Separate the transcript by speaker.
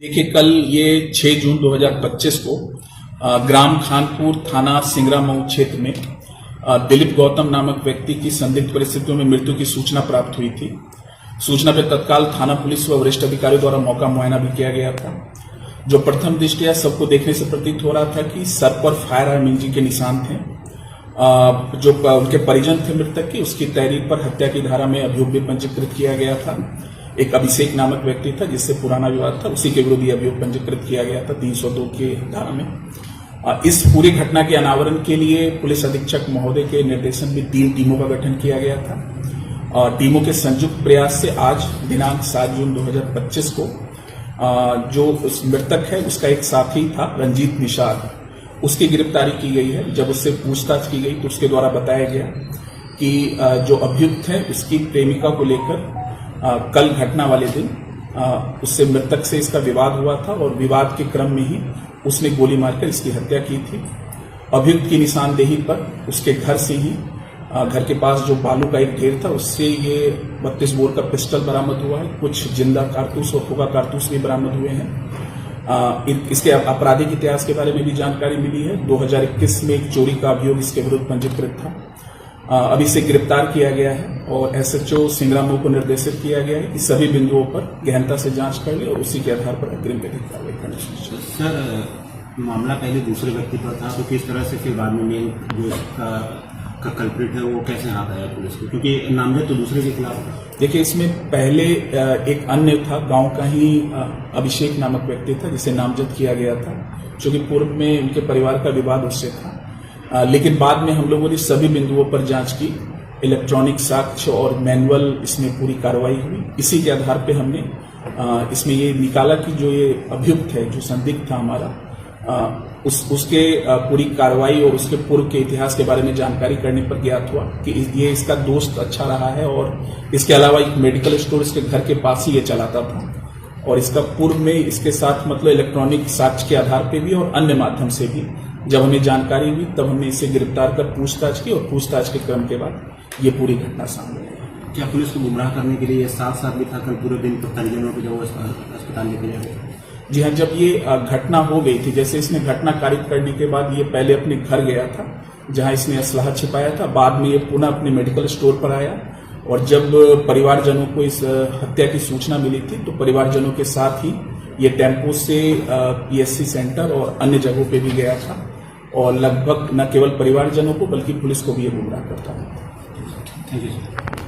Speaker 1: देखिए, कल ये 6 जून 2025 को ग्राम खानपुर थाना सिंगरामऊ क्षेत्र में दिलीप गौतम नामक व्यक्ति की संदिग्ध परिस्थितियों में मृत्यु की सूचना प्राप्त हुई थी। सूचना पर तत्काल थाना पुलिस व वरिष्ठ अधिकारियों द्वारा मौका मुआयना भी किया गया था। जो प्रथम दृष्टया सबको देखने से प्रतीत हो रहा था कि सर पर फायर आर्म इंजरी के निशान थे। जो उनके परिजन थे मृतक की, उसकी तहरीर पर हत्या की धारा में अभियोग भी पंजीकृत किया गया था। एक अभिषेक नामक व्यक्ति था जिससे पुराना विवाद था, उसी के विरुद्ध अभियोग पंजीकृत किया गया था 302 की धारा में। इस पूरी घटना के अनावरण के लिए पुलिस अधीक्षक महोदय के निर्देशन में 3 टीमों का गठन किया गया था और टीमों के संयुक्त प्रयास से आज दिनांक 7 जून 2025 को जो उस मृतक है उसका एक साथी था रंजीत निषाद, उसकी गिरफ्तारी की गई है। जब उससे पूछताछ की गई तो उसके द्वारा बताया गया कि जो अभियुक्त है उसकी प्रेमिका को लेकर कल घटना वाले दिन उससे मृतक से इसका विवाद हुआ था और विवाद के क्रम में ही उसने गोली मारकर इसकी हत्या की थी। अभियुक्त की निशानदेही पर उसके घर से ही घर के पास जो बालू का एक ढेर था उससे ये 32 बोर का पिस्टल बरामद हुआ है। कुछ जिंदा कारतूस और फुगा कारतूस भी बरामद हुए हैं। इसके आपराधिक इतिहास के बारे में भी जानकारी मिली है। 2021 में एक चोरी का अभियोग इसके विरुद्ध पंजीकृत था। अभी इसे गिरफ्तार किया गया है और एसएचओ सिंगरामऊ को निर्देशित किया गया है कि सभी बिंदुओं पर गहनता से जांच कर ले और उसी के आधार पर अग्रिम विधिक कार्रवाई करनी।
Speaker 2: सर, मामला पहले दूसरे व्यक्ति पर था तो किस तरह से फिर बाद में मेन जो का कल्प्रिट है वो कैसे हाथ आया पुलिस को, क्योंकि नामजद तो दूसरे के खिलाफ था। देखिए,
Speaker 1: इसमें पहले एक अन्य था, गांव का ही अभिषेक नामक व्यक्ति था जिसे नामजद किया गया था, जो कि पूर्व में उनके परिवार का विवाद उससे था। लेकिन बाद में हम लोगों ने सभी बिंदुओं पर जांच की, इलेक्ट्रॉनिक साक्ष्य और मैनुअल इसमें पूरी कार्रवाई हुई। इसी के आधार पे हमने इसमें ये निकाला कि जो ये अभियुक्त है, जो संदिग्ध था हमारा, उसके पूरी कार्रवाई और उसके पूर्व के इतिहास के बारे में जानकारी करने पर ज्ञात हुआ कि ये इसका दोस्त अच्छा रहा है और इसके अलावा एक मेडिकल स्टोर इसके घर के पास ही ये चलाता था और इसका पूर्व में इसके साथ मतलब इलेक्ट्रॉनिक साक्ष्य के आधार पे भी और अन्य माध्यम से भी जब हमें जानकारी हुई तब हमने इसे गिरफ्तार कर पूछताछ की और पूछताछ के क्रम के बाद ये पूरी घटना सामने आई।
Speaker 2: क्या पुलिस को गुमराह करने के लिए साथ साथ भी था कल पूरे दिन परिजनों को जब अस्पताल लेके जाए?
Speaker 1: जी हाँ, जब ये घटना हो गई थी, जैसे इसने घटना कारित करने के बाद ये पहले अपने घर गया था जहां इसने असलाहा छिपाया था। बाद में ये पुनः अपने मेडिकल स्टोर पर आया और जब परिवारजनों को इस हत्या की सूचना मिली थी तो परिवारजनों के साथ ही ये टेम्पो से पीएससी सेंटर और अन्य जगहों पे भी गया था और लगभग न केवल परिवारजनों को बल्कि पुलिस को भी ये गुमराह करता था।
Speaker 2: Thank you sir.